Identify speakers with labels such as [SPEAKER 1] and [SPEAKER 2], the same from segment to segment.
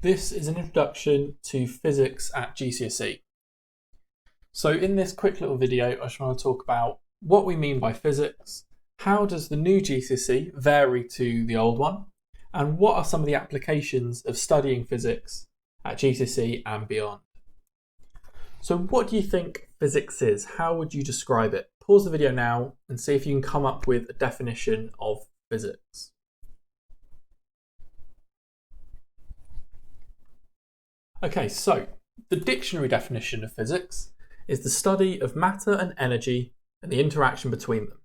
[SPEAKER 1] This is an introduction to physics at GCSE. So in this quick little video, I just want to talk about what we mean by physics, how does the new GCSE vary to the old one, and what are some of the applications of studying physics at GCSE and beyond. So what do you think physics is? How would you describe it? Pause the video now and see if you can come up with a definition of physics. Okay, so the dictionary definition of physics is the study of matter and energy and the interaction between them.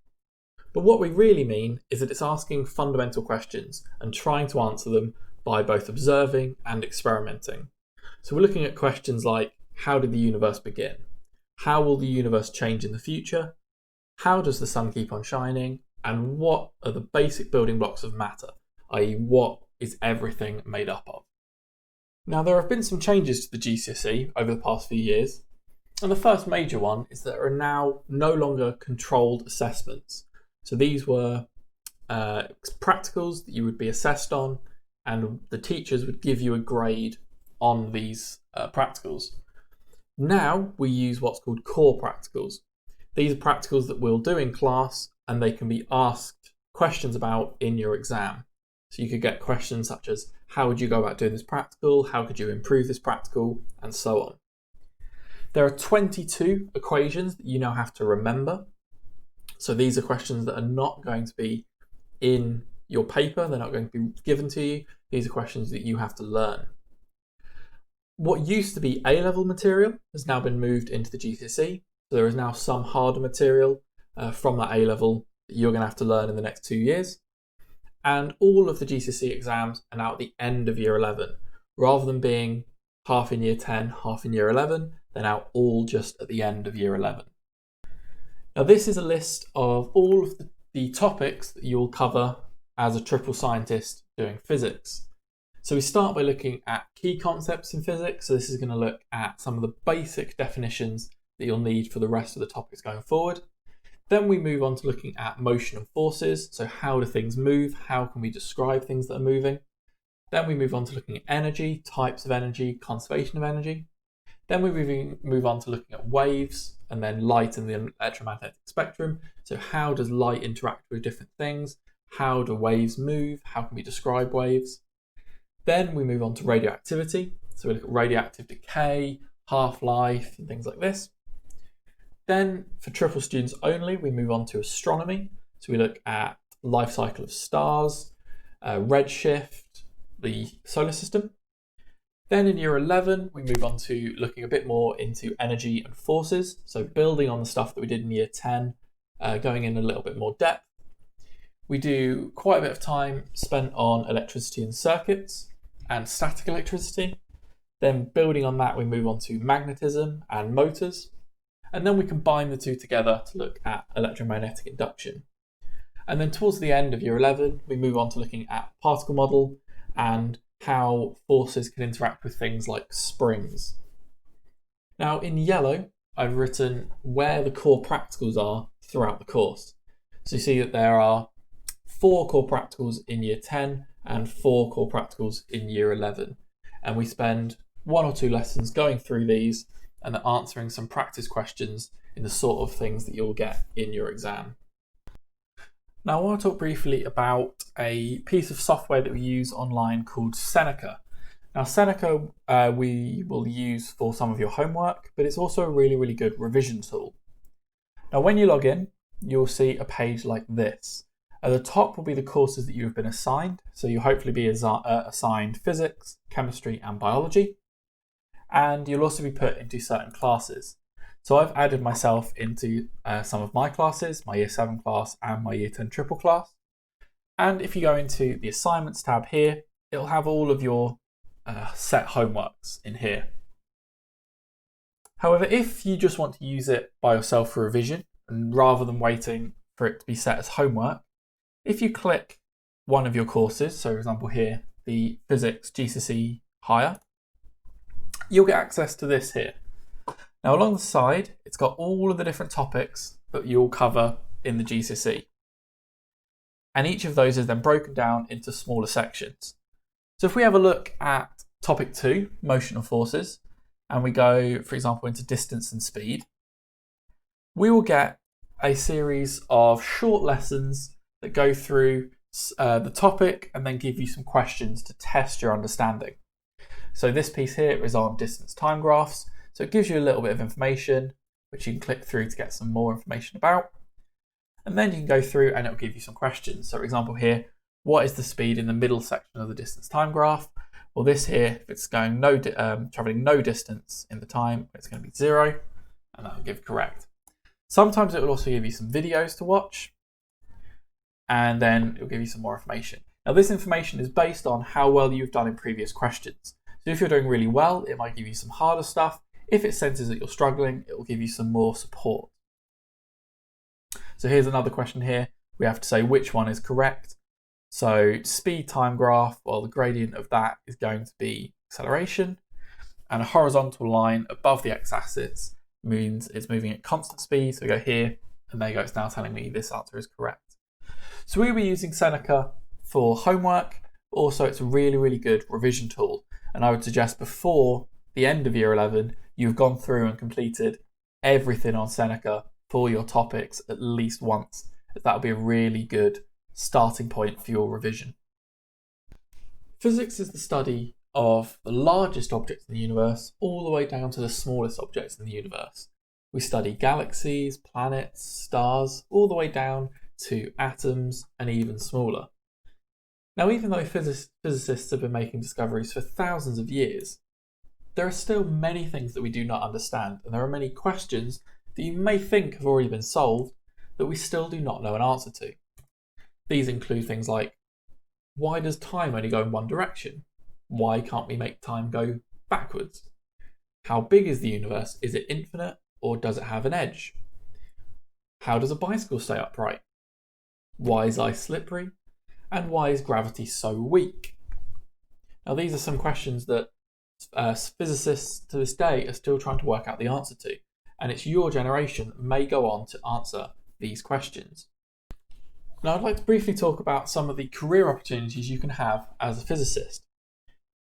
[SPEAKER 1] But what we really mean is that it's asking fundamental questions and trying to answer them by both observing and experimenting. So we're looking at questions like, how did the universe begin? How will the universe change in the future? How does the sun keep on shining? And what are the basic building blocks of matter, i.e. what is everything made up of? Now, there have been some changes to the GCSE over the past few years, and the first major one is that there are now no longer controlled assessments. So these were practicals that you would be assessed on, and the teachers would give you a grade on these practicals. Now we use what's called core practicals. These are practicals that we'll do in class, and they can be asked questions about in your exam. So you could get questions such as, how would you go about doing this practical? How could you improve this practical? And so on. There are 22 equations that you now have to remember. So these are questions that are not going to be in your paper. They're not going to be given to you. These are questions that you have to learn. What used to be A-level material has now been moved into the GCSE. So there is now some harder material from that A-level that you're going to have to learn in the next 2 years. And all of the GCSE exams are now at the end of year 11. Rather than being half in year 10, half in year 11, they're now all just at the end of year 11. Now this is a list of all of the topics that you'll cover as a triple scientist doing physics. So we start by looking at key concepts in physics. So this is going to look at some of the basic definitions that you'll need for the rest of the topics going forward. Then we move on to looking at motion and forces. So how do things move? How can we describe things that are moving? Then we move on to looking at energy, types of energy, conservation of energy. Then we move on to looking at waves and then light in the electromagnetic spectrum. So how does light interact with different things? How do waves move? How can we describe waves? Then we move on to radioactivity. So we look at radioactive decay, half-life, and things like this. Then for triple students only, we move on to astronomy. So we look at life cycle of stars, redshift, the solar system. Then in year 11, we move on to looking a bit more into energy and forces. So building on the stuff that we did in year 10, going in a little bit more depth. We do quite a bit of time spent on electricity and circuits and static electricity. Then building on that, we move on to magnetism and motors. And then we combine the two together to look at electromagnetic induction. And then towards the end of year 11, we move on to looking at particle model and how forces can interact with things like springs. Now in yellow, I've written where the core practicals are throughout the course. So you see that there are 4 core practicals in year 10 and 4 core practicals in year 11. And we spend 1 or 2 lessons going through these and answering some practice questions in the sort of things that you'll get in your exam. Now I want to talk briefly about a piece of software that we use online called Seneca. Now Seneca we will use for some of your homework, but it's also a really good revision tool. Now when you log in, you'll see a page like this. At the top will be the courses that you have been assigned. So you'll hopefully be assigned physics, chemistry and biology. And you'll also be put into certain classes. So I've added myself into some of my classes, my year 7 class and my year 10 triple class. And if you go into the assignments tab here, it'll have all of your set homeworks in here. However, if you just want to use it by yourself for revision, and rather than waiting for it to be set as homework, if you click one of your courses, so for example here, the Physics GCSE Higher, you'll get access to this here. Now along the side, it's got all of the different topics that you'll cover in the GCSE. And each of those is then broken down into smaller sections. So if we have a look at topic 2, motional forces, and we go, for example, into distance and speed, we will get a series of short lessons that go through the topic and then give you some questions to test your understanding. So this piece here is on distance time graphs, so it gives you a little bit of information which you can click through to get some more information about. And then you can go through and it'll give you some questions. So for example here, what is the speed in the middle section of the distance time graph? Well, this here, if it's going traveling no distance in the time, it's going to be 0, and that'll give correct. Sometimes it will also give you some videos to watch, and then it'll give you some more information. Now this information is based on how well you've done in previous questions. So if you're doing really well, it might give you some harder stuff. If it senses that you're struggling, it will give you some more support. So here's another question here. We have to say which one is correct. So speed time graph, well, the gradient of that is going to be acceleration, and a horizontal line above the x-axis means it's moving at constant speed. So we go here, and there you go, it's now telling me this answer is correct. So we'll be using Seneca for homework, but also it's a really, really good revision tool. And I would suggest before the end of year 11, you've gone through and completed everything on Seneca for your topics at least once. That would be a really good starting point for your revision. Physics is the study of the largest objects in the universe all the way down to the smallest objects in the universe. We study galaxies, planets, stars, all the way down to atoms and even smaller. Now, even though physicists have been making discoveries for thousands of years, there are still many things that we do not understand, and there are many questions that you may think have already been solved that we still do not know an answer to. These include things like, why does time only go in one direction? Why can't we make time go backwards? How big is the universe? Is it infinite, or does it have an edge? How does a bicycle stay upright? Why is ice slippery? And why is gravity so weak? Now, these are some questions that physicists to this day are still trying to work out the answer to, and it's your generation that may go on to answer these questions. Now, I'd like to briefly talk about some of the career opportunities you can have as a physicist.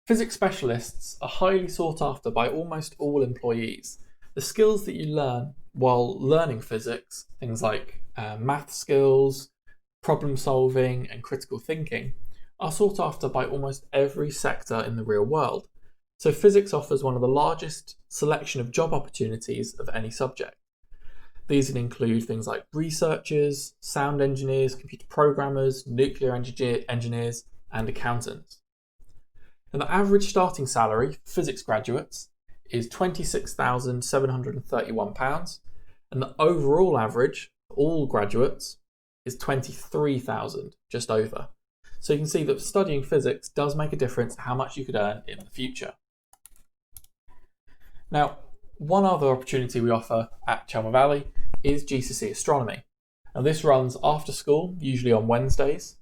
[SPEAKER 1] Physics specialists are highly sought after by almost all employees. The skills that you learn while learning physics, things like math skills, problem solving, and critical thinking, are sought after by almost every sector in the real world. So physics offers one of the largest selection of job opportunities of any subject. These can include things like researchers, sound engineers, computer programmers, nuclear engineers, and accountants. And the average starting salary for physics graduates is £26,731, and the overall average for all graduates is £23,000, just over. So you can see that studying physics does make a difference to how much you could earn in the future. Now, one other opportunity we offer at Chelmer Valley is GCSE astronomy. Now this runs after school, usually on Wednesdays.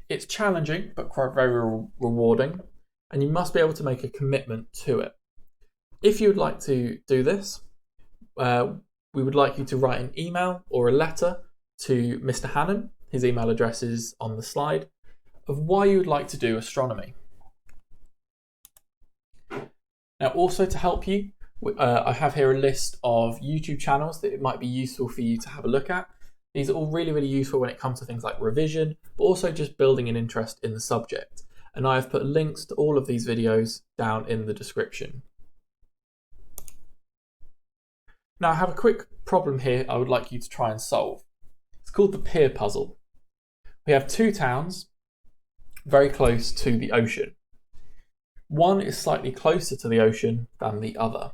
[SPEAKER 1] It's challenging, but very rewarding, and you must be able to make a commitment to it. If you would like to do this, we would like you to write an email or a letter to Mr. Hannon, his email address is on the slide, of why you would like to do astronomy. Now, also to help you, I have here a list of YouTube channels that it might be useful for you to have a look at. These are all really, really useful when it comes to things like revision, but also just building an interest in the subject. And I have put links to all of these videos down in the description. Now, I have a quick problem here I would like you to try and solve. It's called the pier puzzle. We have two towns very close to the ocean. One is slightly closer to the ocean than the other,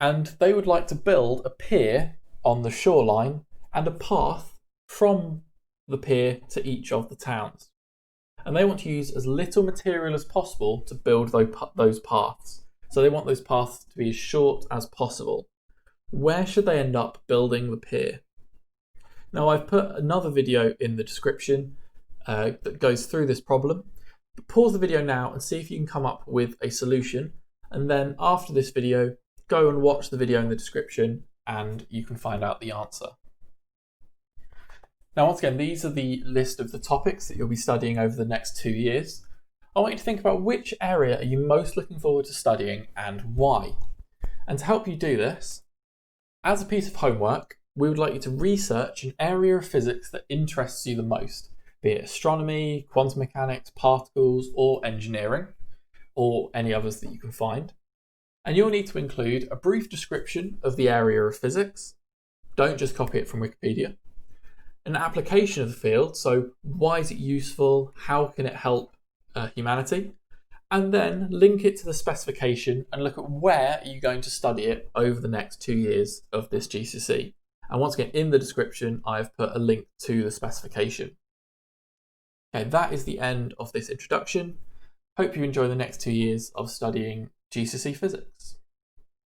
[SPEAKER 1] and they would like to build a pier on the shoreline and a path from the pier to each of the towns. And they want to use as little material as possible to build those paths. So they want those paths to be as short as possible. Where should they end up building the pier? Now, I've put another video in the description that goes through this problem. But pause the video now and see if you can come up with a solution. And then after this video, go and watch the video in the description and you can find out the answer. Now, once again, these are the list of the topics that you'll be studying over the next 2 years. I want you to think about which area are you most looking forward to studying and why. And to help you do this, as a piece of homework, we would like you to research an area of physics that interests you the most, be it astronomy, quantum mechanics, particles, or engineering, or any others that you can find. And you'll need to include a brief description of the area of physics. Don't just copy it from Wikipedia. An application of the field, so why is it useful, how can it help humanity? And then link it to the specification and look at where you're going to study it over the next 2 years of this GCSE. And once again, in the description, I've put a link to the specification. Okay, that is the end of this introduction. Hope you enjoy the next 2 years of studying GCSE physics.